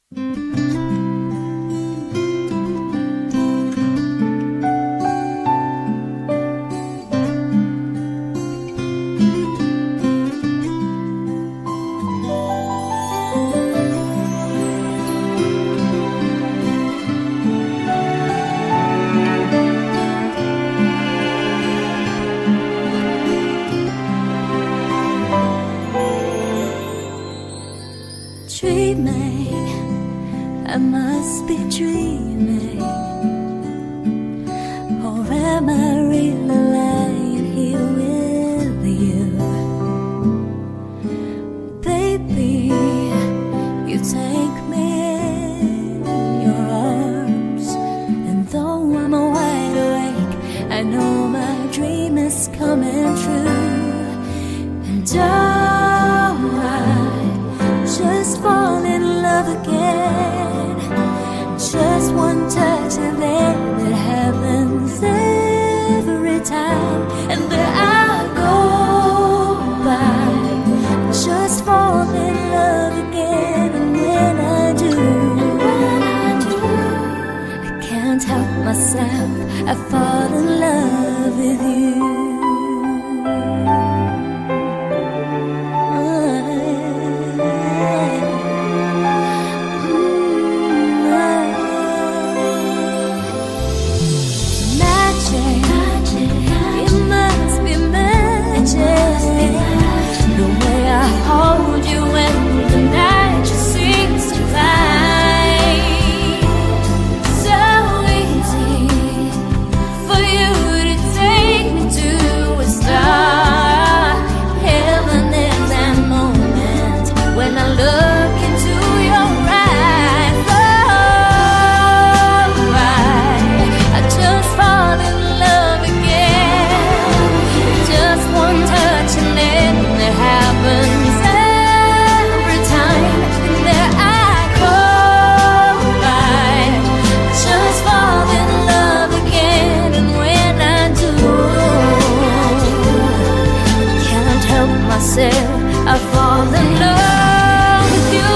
Dreaming, I must be dreaming, or am I really lying here with you? Baby, you take me in your arms, and though I'm wide awake, I know my dream is coming true. And just fall in love again. Just one touch and then it happens every time. And there I go by, just fall in love again. And when I do, I can't help myself, I fall in love with you. I fall in love with you.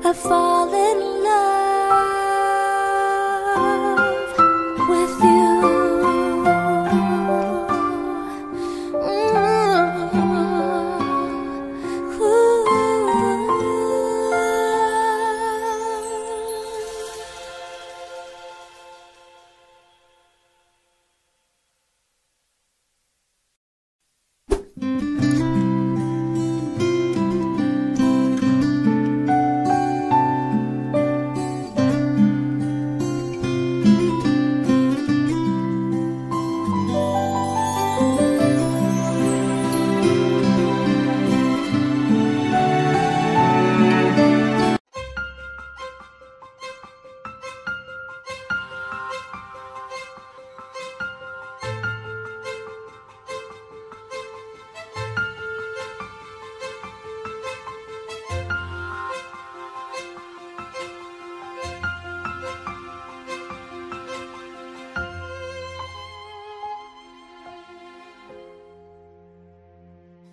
I fall in love with you.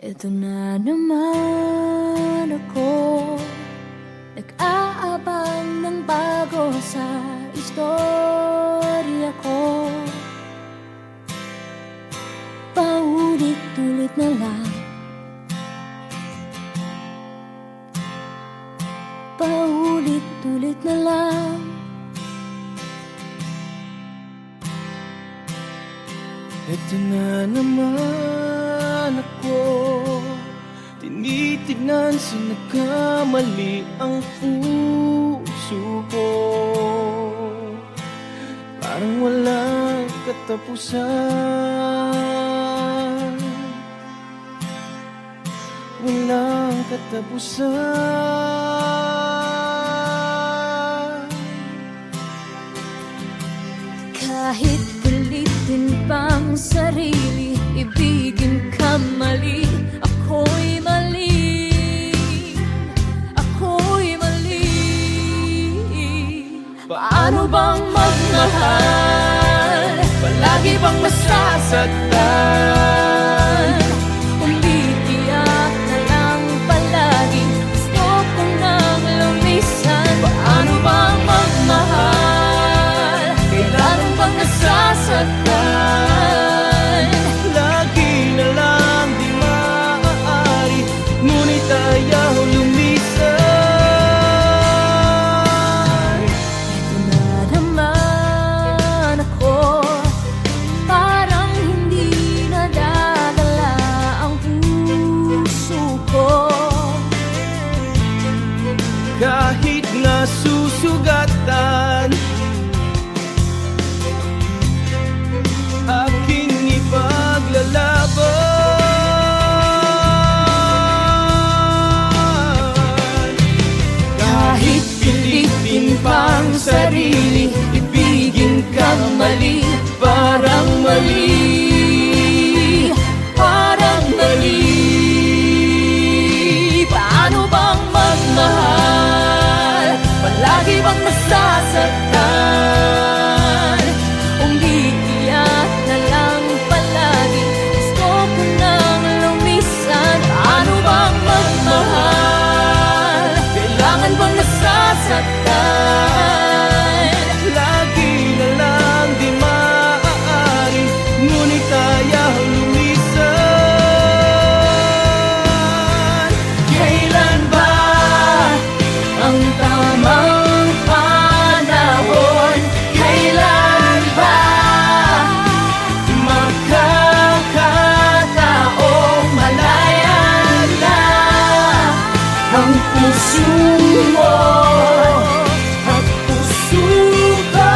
Ito na naman ako, nag-aabang ng bago sa istorya ko. Paulit-ulit na lang, paulit-ulit na lang. Ito na naman ako, tinitignan sa nagkamali ang puso parang walang katapusan. Walang katapusan. Kahit pilitin pang sarili, ibigin ka mali, ako'y mali, ako'y mali. Paano bang magmahal? Palagi bang masasaktan? Umiiyak na lang palagi, gusto ko nang lumisan. Paano bang magmahal? Kailan bang nasasaktan? Lagi na lang di maaari, ngunit ayaw lumisan. Ito na naman ako, parang hindi nadadala ang puso ko. Kahit nga susugatan, aking ipaglalaban. Kahit pilitin pang sarili, ibigin kang mali, parang mali, parang mali. Paano bang magmahal? Palagi bang masasaktan? Umiiyak na lang palagi, gusto ko nang lumisan. Paano bang magmahal? Kailangan bang nasasaktan? Lagi na lang di maaari, ngunit ayaw lumisan. Kailan ba ang tamang panahon? Kailan ba Makakataong malaya na ang puso mo at puso ko?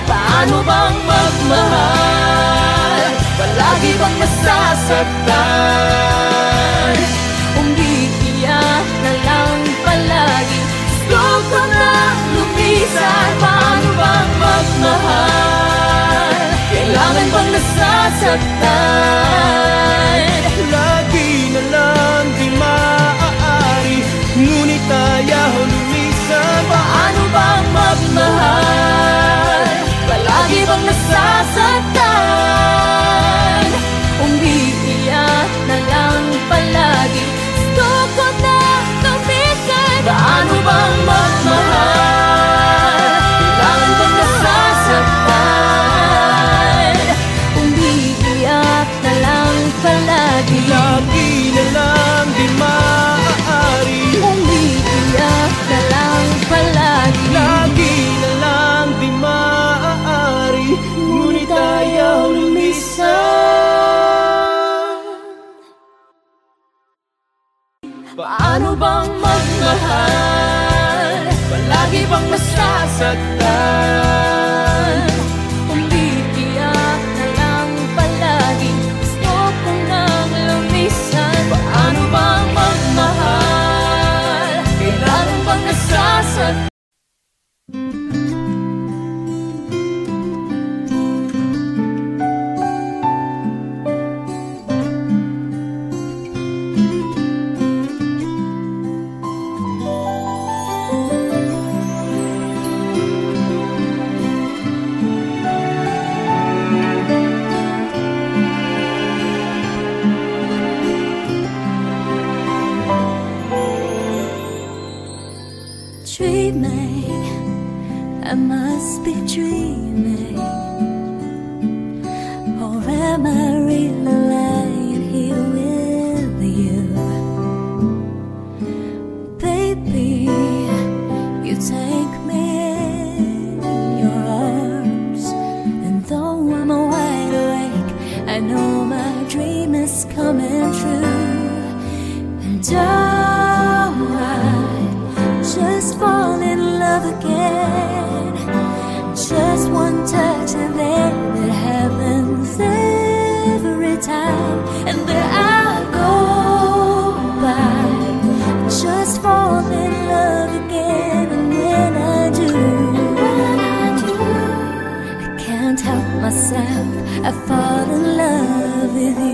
Paano bang magmahal? Palagi bang masasaktan? Umiiyak na lang palagi, gusto ko na lumisan. Paano bang magmahal? Kailangan bang nasasaktan? lagi na lang di maaari, ngunit ayaw lumisan. Paano bang magmahal? Palagi bang nasasaktan? Umiiyak na lang palagi, gusto ko na lumisan. Paano bang magmahal? Kailangan bang nasasaktan? Umiiyak na lang palagi, Lagi na lang di maaari, umiiyak na lang palagi. lagi na lang di maaari, ngunit ayaw lumisan. Paano bang magmahal? Palagi bang masasaktan? Umiiyak na lang palagi, gusto ko nang lumisan. Paano bang magmahal? Kailan bang nasasaktan? Dreaming, I must be dreaming, or am I really lying here with you? Baby, you take me in your arms, and though I'm wide awake, I know my dream is coming true. And oh, I love again. Just one touch and then it happens every time. And there I go by, just fall in love again. And when I do, I can't help myself, I fall in love with you.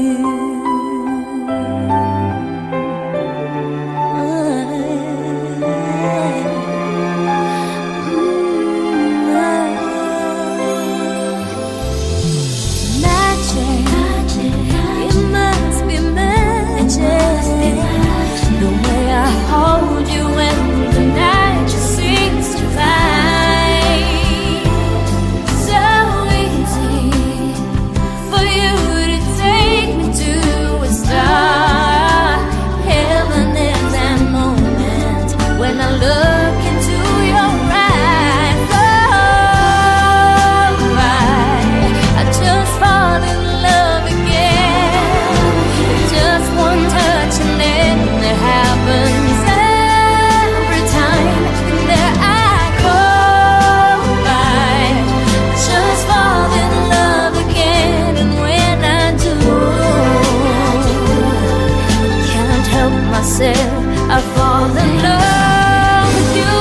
I fall in love with you,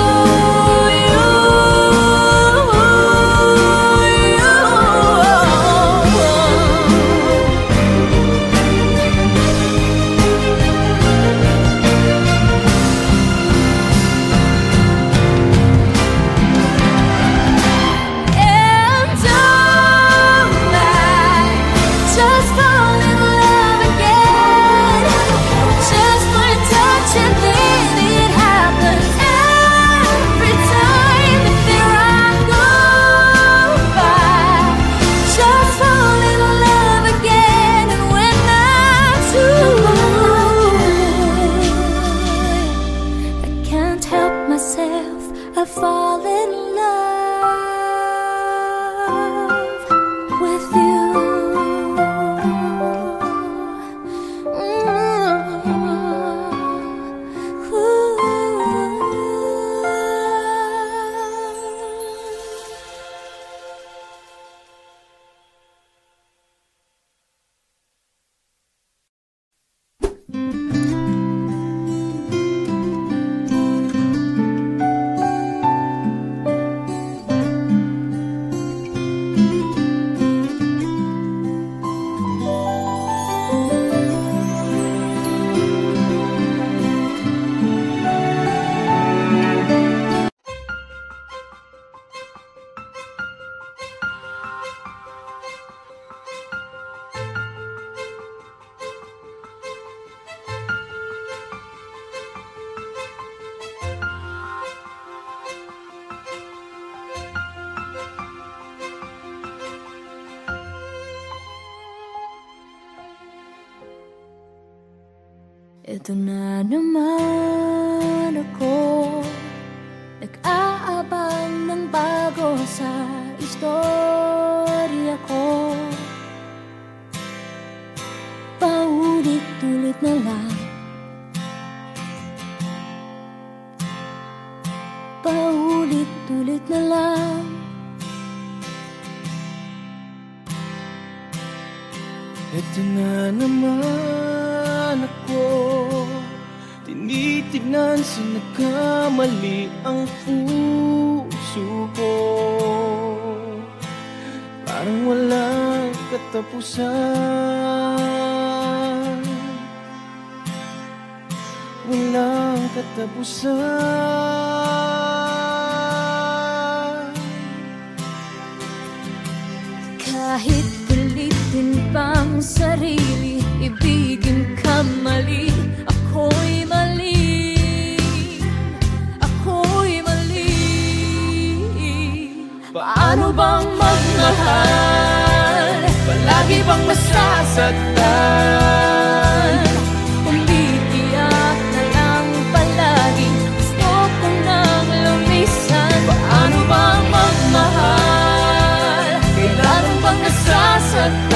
and don't I just fall in love again? Just one touch and then it happens every time. And there I go by, just fall in love again. And when I do, I can't help myself, I fall in love with you. Ito na naman ako, nag-aabang ng bago sa istorya ko. Paulit-ulit na lang, paulit-ulit na lang. Ito na naman ako, tinitignan sa nagkamali ang puso ko. Parang walang katapusan, walang katapusan. Kahit pilitin pang sarili, ibigin ka mali, ako'y mali, ako'y mali. Paano bang magmahal? Palagi bang masasaktan? Umiiyak na lang palagi, gusto ko nang lumisan. Paano bang magmahal? Kailan bang nasasaktan?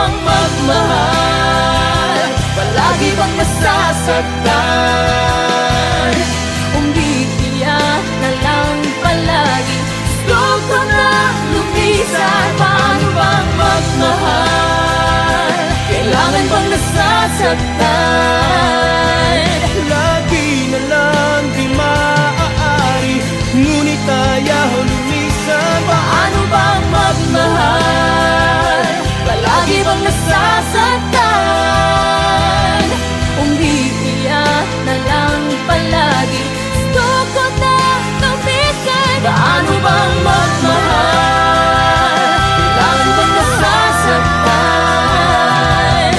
bang magmahal? Palagi bang masasaktan? Umiiyak na lang palagi, gusto ko na lumisan. Paano bang magmahal? Kailangan bang nasasaktan? Lagi na lang di maaari, ngunit ayaw lumisan. Paano bang magmahal? Palagi bang nasasaktan? Umiiyak na lang palagi, gusto ko na lumisan. Paano bang magmahal? Kailangan bang nasasaktan?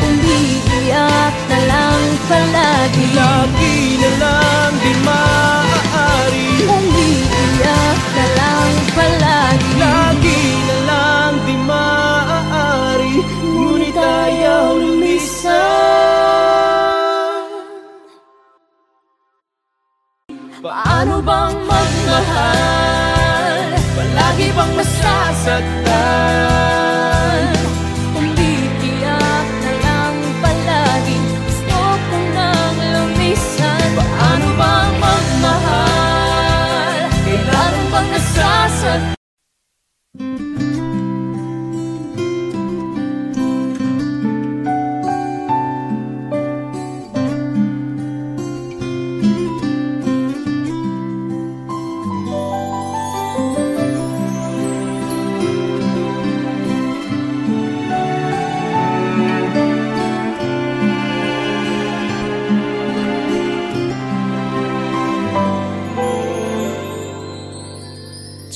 Umiiyak na lang palagi, Lagi na lang di maaari, umiiyak na lang palagi. lagi na lang di maaari, ngunit ayaw lumisan. Paano bang magmahal? Palagi bang masasaktan? Umiiyak na lang palagi, gusto ko nang lumisan. Paano bang magmahal? Kailangan bang nasasaktan?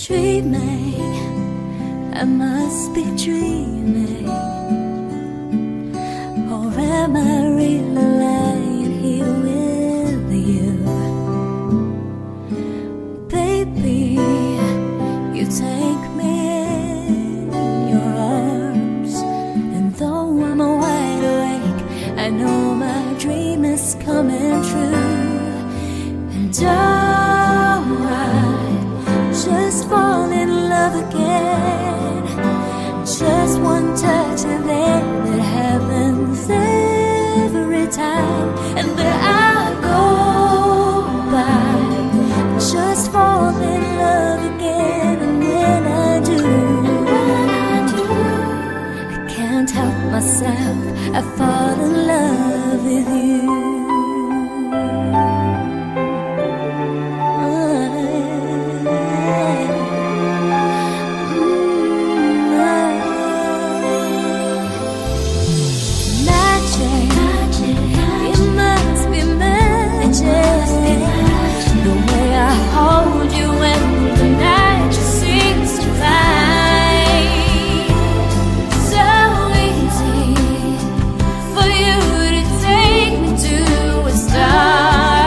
Dreaming, I must be dreaming, or am I really lying here with you? Baby, you take me in your arms, and though I'm wide awake, I know my dream is coming true. And just fall in love again. Just one touch and then it happens every time. And then I go by, just fall in love again. And when I do, I can't help myself, I fall in love with you. For you to take me to a star.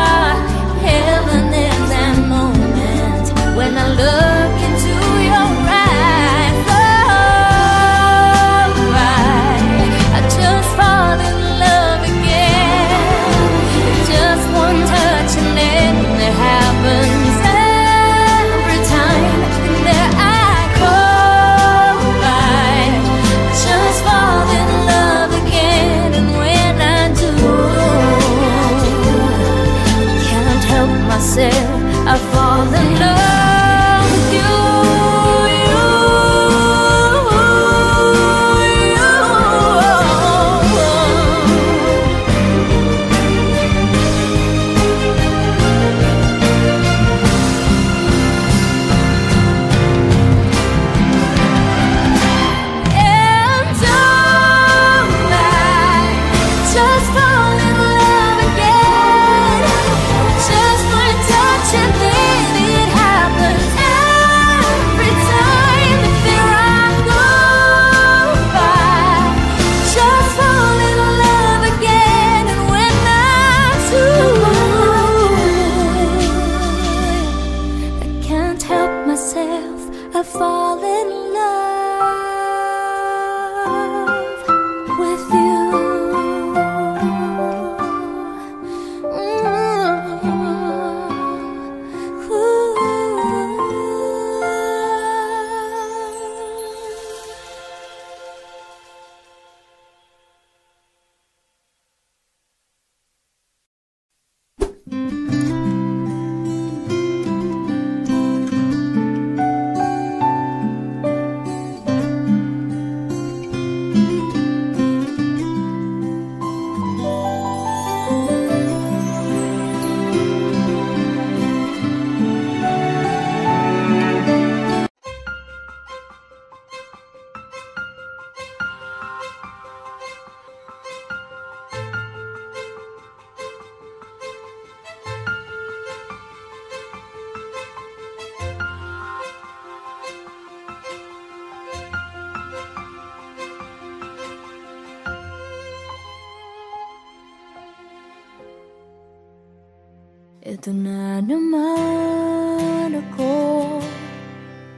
Ito na naman ako,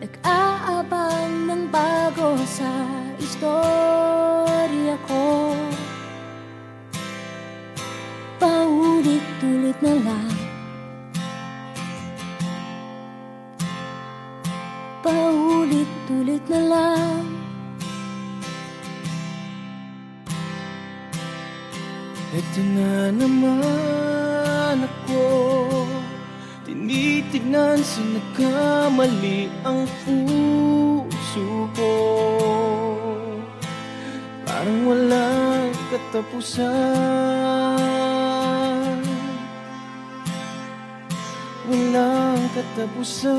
nag-aabang ng bago sa istorya ko. Paulit-ulit na lang, paulit-ulit na lang. Ito na naman ako, tinitignan sa nagkamali ang puso ko. Parang walang katapusan, walang katapusan.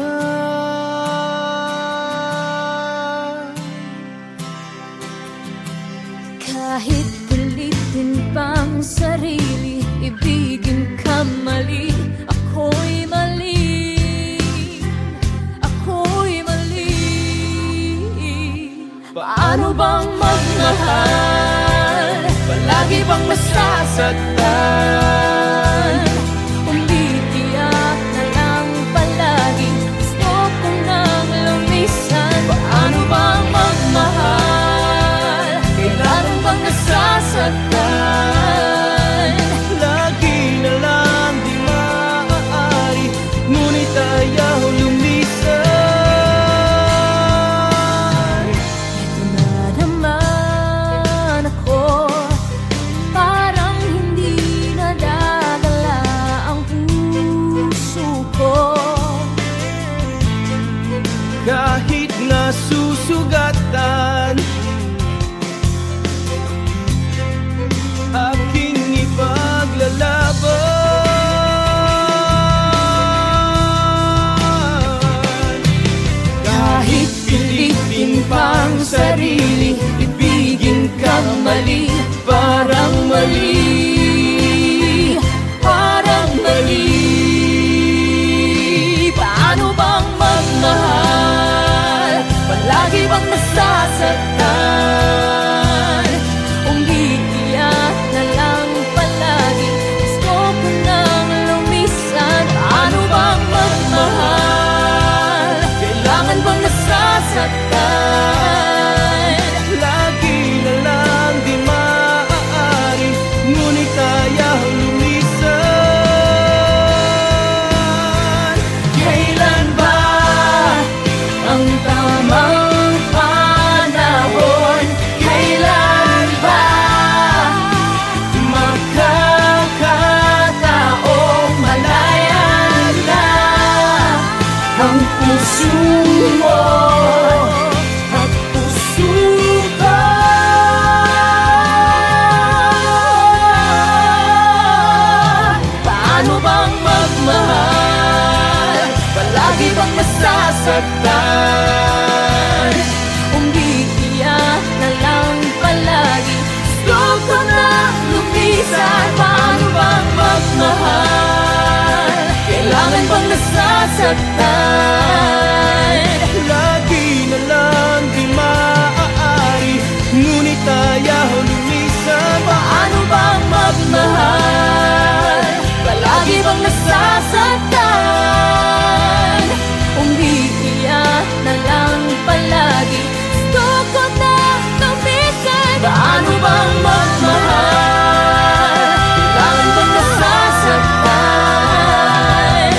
Kahit pilitin pang sarili, ibigin ka mali, ako'y mali, ako'y mali. Paano bang magmahal? Palagi bang masasaktan? Umiiyak na lang palagi, gusto ko nang lumisan. Paano bang magmahal? Kailangan bang nasasaktan? Lagi na lang di maaari, ngunit ayaw lumisan. Ito na naman ako, parang hindi nadadala ang puso ko. Kahit nasusugatan, aking ipaglalaban. Kahit pilitin pang sarili, ibigin kang mali, parang mali, parang mali. Paano bang magmahal? Palagi bang nasasaktan? Umiiyak na lang palagi, gusto ko nang lumisan. Paano bang magmahal? Kailangan bang nasasaktan? Lagi na lang di maaari, ngunit ayaw lumisan. Kailan ba ang tamang panahon? Kailan ba makakataong malayan na ang puso mo at puso ko? Paano bang magmahal? Palagi bang masasaktan? Umiiyak na lang palagi, gusto ko na lumisan. Paano bang magmahal? Kailangan bang nasasaktan? Lagi na lang di maaari, ngunit ayaw lumisan. Paano bang magmahal? Palagi bang nasasaktan? Umiiyak na lang palagi, gusto ko na lumisan. Paano bang magmahal? Kailangan bang nasasaktan?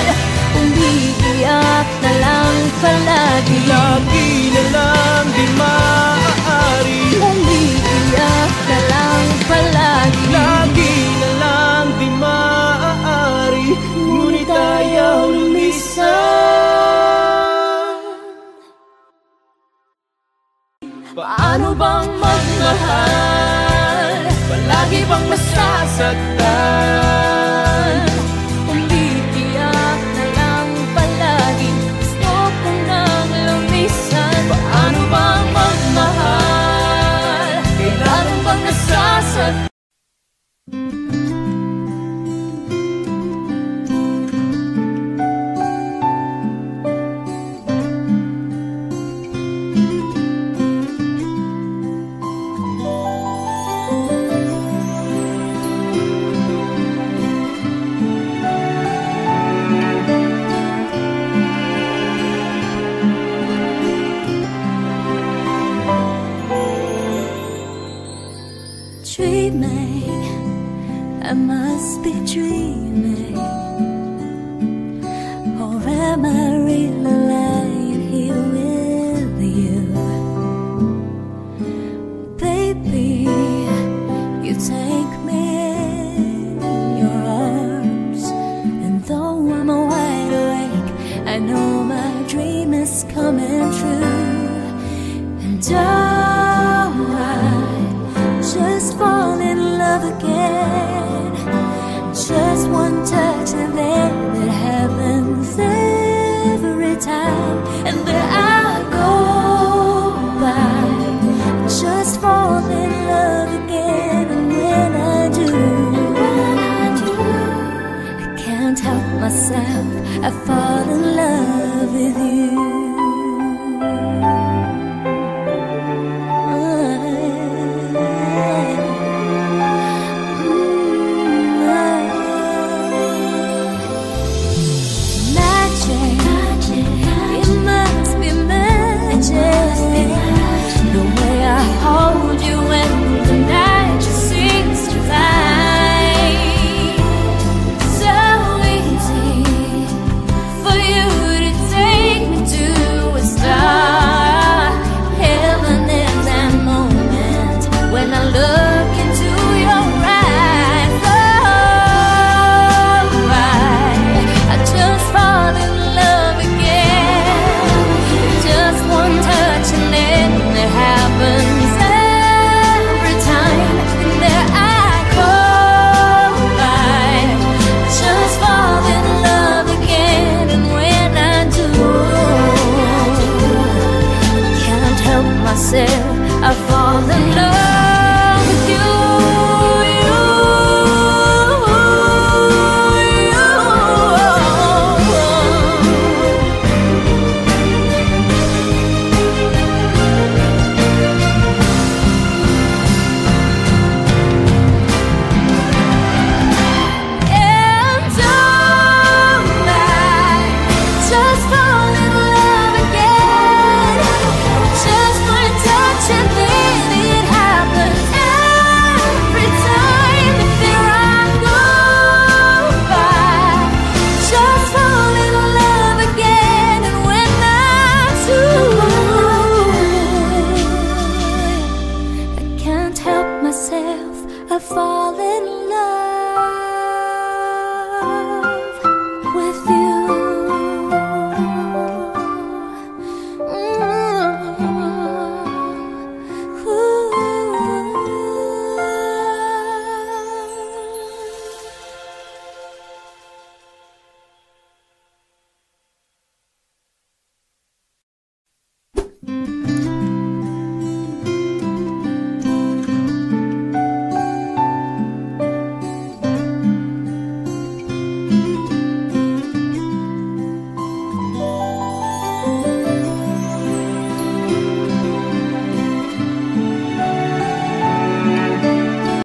Umiiyak na lang palagi, Lagi na lang di maaari, umiiyak na lang palagi. lagi na lang di maaari, ngunit ayaw lumisan. Paano bang magmahal? Palagi bang masasaktan? Umiiyak na lang palagi, gusto ko nang lumisan. Paano bang magmahal? Kailangan bang nasasaktan? dreaming, I must be dreaming, or am I really lying here with you? Baby, you take me in your arms, and though I'm wide awake, I know my dream is coming true. And I just fall in love again. Just one touch and then it happens every time. And there I go by, just fall in love again. And when I do, I can't help myself, I fall in love with you. I fall in love with you. I fall in love.